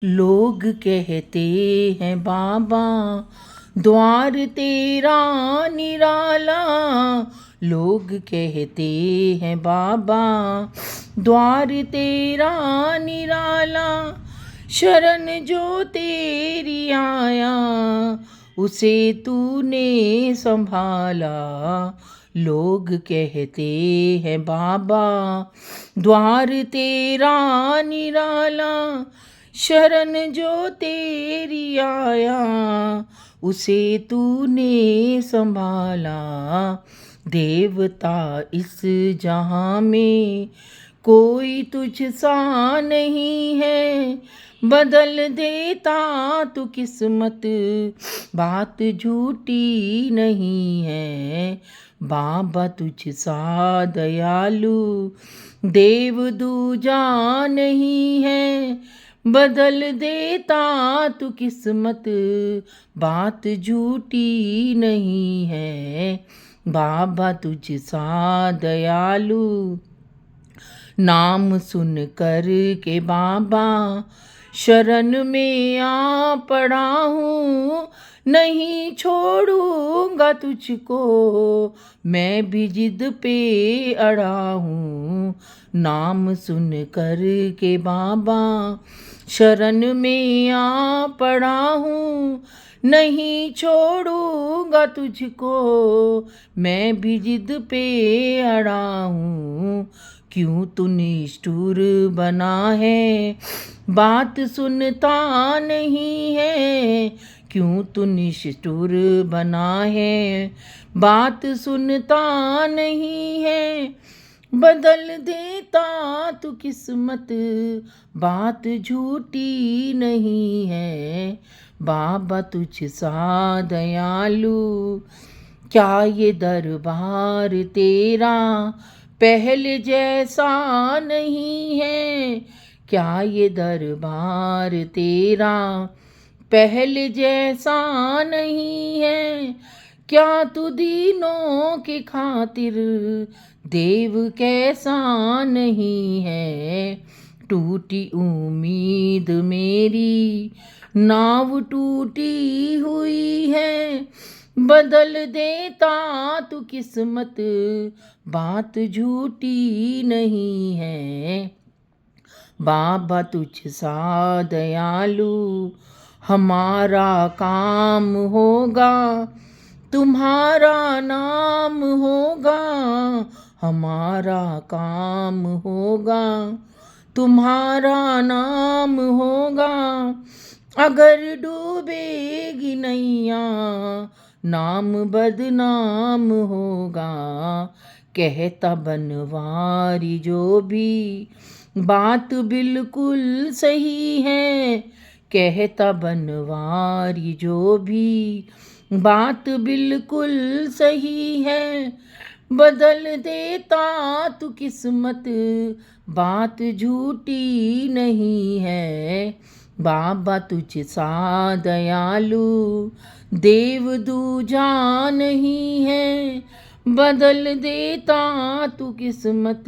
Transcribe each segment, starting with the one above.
लोग कहते हैं बाबा द्वार तेरा निराला। लोग कहते हैं बाबा द्वार तेरा निराला। शरण जो तेरी आया उसे तूने संभाला। लोग कहते हैं बाबा द्वार तेरा निराला। शरण जो तेरी आया उसे तूने संभाला। देवता इस जहां में कोई तुझसा नहीं है। बदल देता तू किस्मत, बात झूठी नहीं है। बाबा तुझसा दयालु देव दूजा नहीं है। बदल देता तू किस्मत, बात झूठी नहीं है। बाबा तुझसा दयालु नाम सुन कर के बाबा शरण में आ पड़ा हूँ। नहीं छोड़ूंगा तुझको, मैं भी जिद पे अड़ा हूँ। नाम सुन कर के बाबा शरण में आ पड़ा हूँ। नहीं छोड़ूंगा तुझको, मैं भी जिद पे अड़ा हूँ। क्यों तू निष्ठुर बना है, बात सुनता नहीं है। क्यों तू निष्ठुर बना है, बात सुनता नहीं है। बदल देता तू किस्मत, बात झूठी नहीं है। बाबा तुझसा दयालु क्या ये दरबार तेरा पहले जैसा नहीं है। क्या ये दरबार तेरा पहले जैसा नहीं है। क्या तू दीनों की खातिर देव कैसा नहीं है। टूटी उम्मीद मेरी नाव टूटी हुई है। बदल देता तू किस्मत, बात झूठी नहीं है। बाबा तुझसा दयालु हमारा काम होगा, तुम्हारा नाम होगा। हमारा काम होगा, तुम्हारा नाम होगा। अगर डूबेगी नैया, नाम बदनाम होगा। कहता बनवारी जो भी बात बिल्कुल सही है। कहता बनवारी जो भी बात बिल्कुल सही है। बदल देता तू किस्मत, बात झूठी नहीं है। बाबा तुझसा दयालु देव दूजा नहीं है। बदल देता तू किस्मत,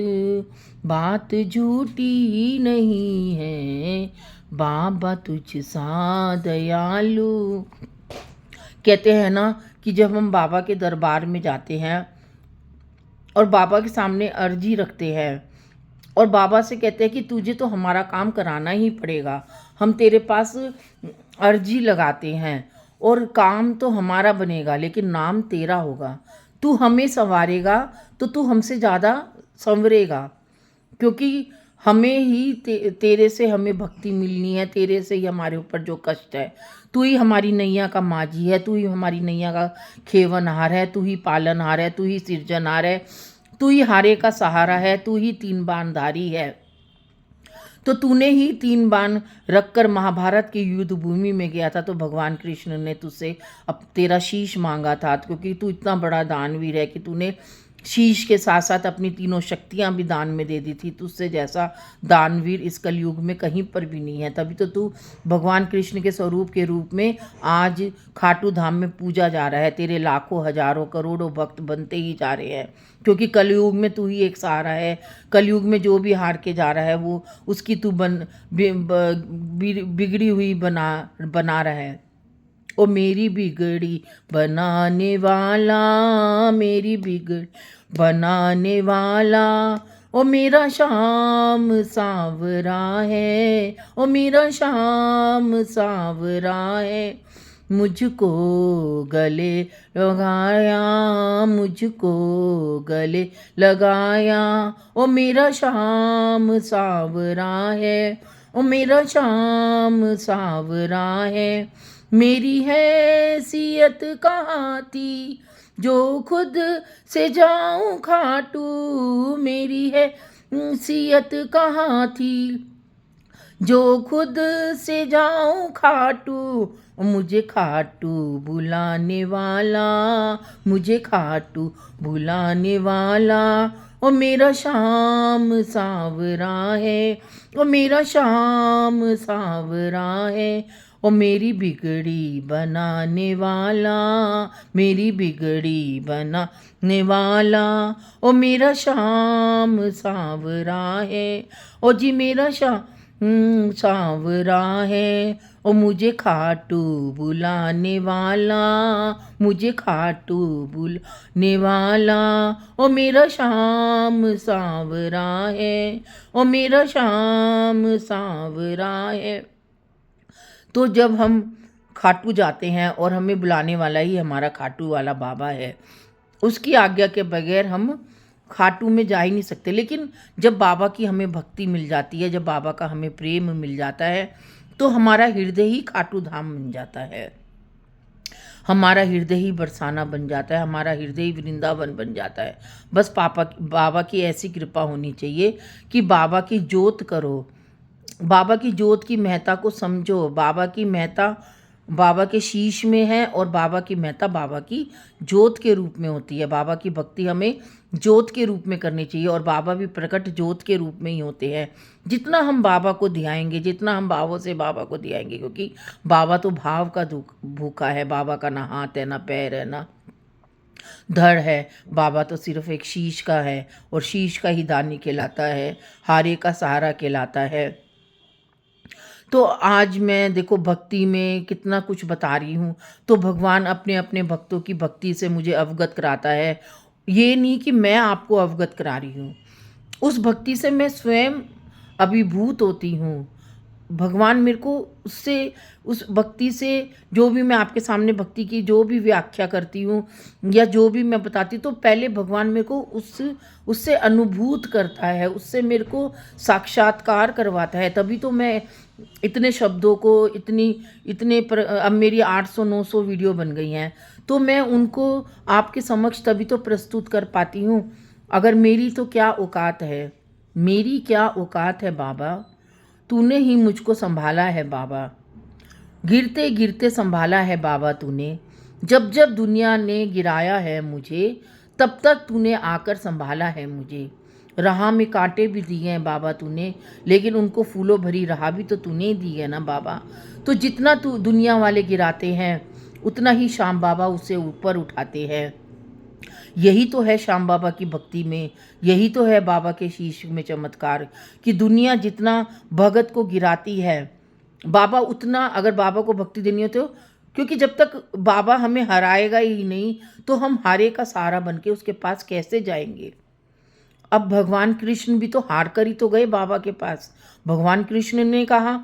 बात झूठी नहीं है। बाबा तुझसा दयालु। कहते हैं ना कि जब हम बाबा के दरबार में जाते हैं और बाबा के सामने अर्जी रखते हैं और बाबा से कहते हैं कि तुझे तो हमारा काम कराना ही पड़ेगा। हम तेरे पास अर्जी लगाते हैं और काम तो हमारा बनेगा लेकिन नाम तेरा होगा। तू हमें संवारेगा तो तू हमसे ज़्यादा संवरेगा, क्योंकि हमें ही तेरे से हमें भक्ति मिलनी है। तेरे से ही हमारे ऊपर जो कष्ट है, तू ही हमारी नैया का माझी है। तू ही हमारी नैया का खेवनहार है। तू ही पालनहार है। तू ही सृजनहार है। तू ही हारे का सहारा है। तू ही 3 बाणधारी है। तो तूने ही 3 बाण रखकर महाभारत की युद्ध भूमि में गया था तो भगवान कृष्ण ने तुझसे अब तेरा शीश मांगा था, क्योंकि तू इतना बड़ा दानवीर है कि तूने शीश के साथ साथ अपनी तीनों शक्तियां भी दान में दे दी थी। तुझसे जैसा दानवीर इस कलयुग में कहीं पर भी नहीं है। तभी तो तू भगवान कृष्ण के स्वरूप के रूप में आज खाटू धाम में पूजा जा रहा है। तेरे लाखों हजारों करोड़ों भक्त बनते ही जा रहे हैं, क्योंकि कलयुग में तू ही एक सहारा है। कलयुग में जो भी हार के जा रहा है वो उसकी तू बिगड़ी हुई बना रहा है। ओ मेरी बिगड़ी बनाने वाला, मेरी बिगड़ी बनाने वाला, ओ मेरा श्याम सांवरा है, ओ मेरा श्याम सांवरा है। मुझको गले लगाया, मुझको गले लगाया, ओ मेरा श्याम सांवरा है, ओ मेरा श्याम सांवरा है। मेरी हैसियत कहाँ थी जो खुद से जाऊं खाटू, मेरी हैसियत कहाँ थी जो खुद से जाऊं खाटू। मुझे खाटू बुलाने वाला, मुझे खाटू बुलाने वाला, ओ मेरा श्याम सांवरा है, ओ मेरा श्याम सांवरा है। ओ मेरी बिगड़ी बनाने वाला, मेरी बिगड़ी बनाने वाला, ओ मेरा श्याम सांवरा है, ओ जी मेरा श्याम सांवरा है। ओ मुझे खाटू बुलाने वाला, मुझे खाटू बुलाने वाला, ओ मेरा श्याम सांवरा है, ओ मेरा श्याम सांवरा है। तो जब हम खाटू जाते हैं और हमें बुलाने वाला ही हमारा खाटू वाला बाबा है, उसकी आज्ञा के बगैर हम खाटू में जा ही नहीं सकते। लेकिन जब बाबा की हमें भक्ति मिल जाती है, जब बाबा का हमें प्रेम मिल जाता है, तो हमारा हृदय ही खाटू धाम बन जाता है, हमारा हृदय ही बरसाना बन जाता है, हमारा हृदय ही वृंदावन बन जाता है। बस बाबा की ऐसी कृपा होनी चाहिए कि बाबा की जोत करो, बाबा की जोत की महत्ता को समझो। बाबा की महत्ता बाबा के शीश में है और बाबा की महत्ता बाबा की जोत के रूप में होती है। बाबा की भक्ति हमें जोत के रूप में करनी चाहिए और बाबा भी प्रकट जोत के रूप में ही होते हैं। जितना हम बाबा को ध्याएंगे, जितना हम भावों से बाबा को ध्याएंगे, क्योंकि बाबा तो भाव का भूखा है। बाबा का ना हाथ है, ना पैर है, ना धड़ है। बाबा तो सिर्फ एक शीश का है और शीश का ही दानी कहलाता है, हारे का सहारा कहलाता है। तो आज मैं देखो भक्ति में कितना कुछ बता रही हूँ, तो भगवान अपने अपने भक्तों की भक्ति से मुझे अवगत कराता है। ये नहीं कि मैं आपको अवगत करा रही हूँ, उस भक्ति से मैं स्वयं अभिभूत होती हूँ। भगवान मेरे को उससे, उस भक्ति से, जो भी मैं आपके सामने भक्ति की जो भी व्याख्या करती हूँ या जो भी मैं बताती हूँ, तो पहले भगवान मेरे को उससे अनुभूत करता है, उससे मेरे को साक्षात्कार करवाता है। तभी तो मैं इतने शब्दों को अब मेरी 800-900 वीडियो बन गई हैं, तो मैं उनको आपके समक्ष तभी तो प्रस्तुत कर पाती हूँ। अगर मेरी तो क्या औकात है, मेरी क्या औकात है बाबा, तूने ही मुझको संभाला है बाबा, गिरते गिरते संभाला है बाबा तूने। जब जब दुनिया ने गिराया है मुझे, तब तक तूने आकर संभाला है मुझे। राह में कांटे भी दिए हैं बाबा तूने, लेकिन उनको फूलों भरी राह भी तो तूने ही दी है ना बाबा। तो जितना तू दुनिया वाले गिराते हैं, उतना ही श्याम बाबा उसे ऊपर उठाते हैं। यही तो है श्याम बाबा की भक्ति में, यही तो है बाबा के शीश में चमत्कार, कि दुनिया जितना भगत को गिराती है, बाबा उतना, अगर बाबा को भक्ति देनी हो तो, क्योंकि जब तक बाबा हमें हराएगा ही नहीं, तो हम हारे का सहारा बन के उसके पास कैसे जाएंगे। अब भगवान कृष्ण भी तो हार कर ही तो गए बाबा के पास। भगवान कृष्ण ने कहा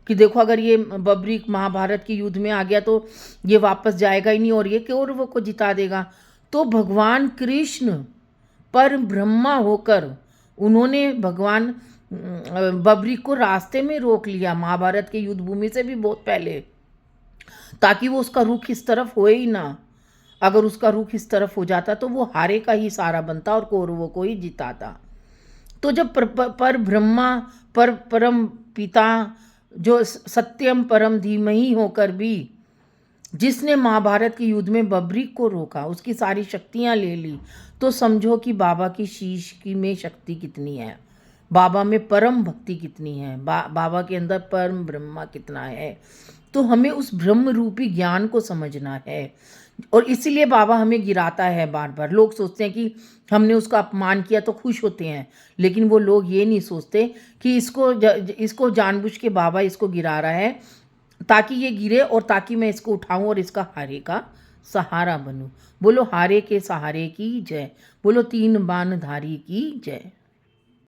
कि देखो, अगर ये बबरी महाभारत के युद्ध में आ गया तो ये वापस जाएगा ही नहीं और ये कौरवों को जिता देगा। तो भगवान कृष्ण पर ब्रह्मा होकर उन्होंने भगवान बबरी को रास्ते में रोक लिया, महाभारत के युद्ध भूमि से भी बहुत पहले, ताकि वो उसका रुख इस तरफ होए ही ना। अगर उसका रुख इस तरफ हो जाता तो वो हारे का ही सहारा बनता और कौरवों को ही जिताता। तो जब पर ब्रह्मा, पर परम पिता, जो सत्यम परम धीमहि होकर भी जिसने महाभारत के युद्ध में बब्रिक को रोका, उसकी सारी शक्तियाँ ले ली, तो समझो कि बाबा की शीश की में शक्ति कितनी है, बाबा में परम भक्ति कितनी है, बाबा के अंदर परम ब्रह्मा कितना है। तो हमें उस ब्रह्म रूपी ज्ञान को समझना है, और इसीलिए बाबा हमें गिराता है बार बार। लोग सोचते हैं कि हमने उसका अपमान किया तो खुश होते हैं, लेकिन वो लोग ये नहीं सोचते कि इसको जानबूझ के बाबा इसको गिरा रहा है, ताकि ये गिरे और ताकि मैं इसको उठाऊं और इसका हारे का सहारा बनूं। बोलो हारे के सहारे की जय, बोलो तीन बाण धारी की जय।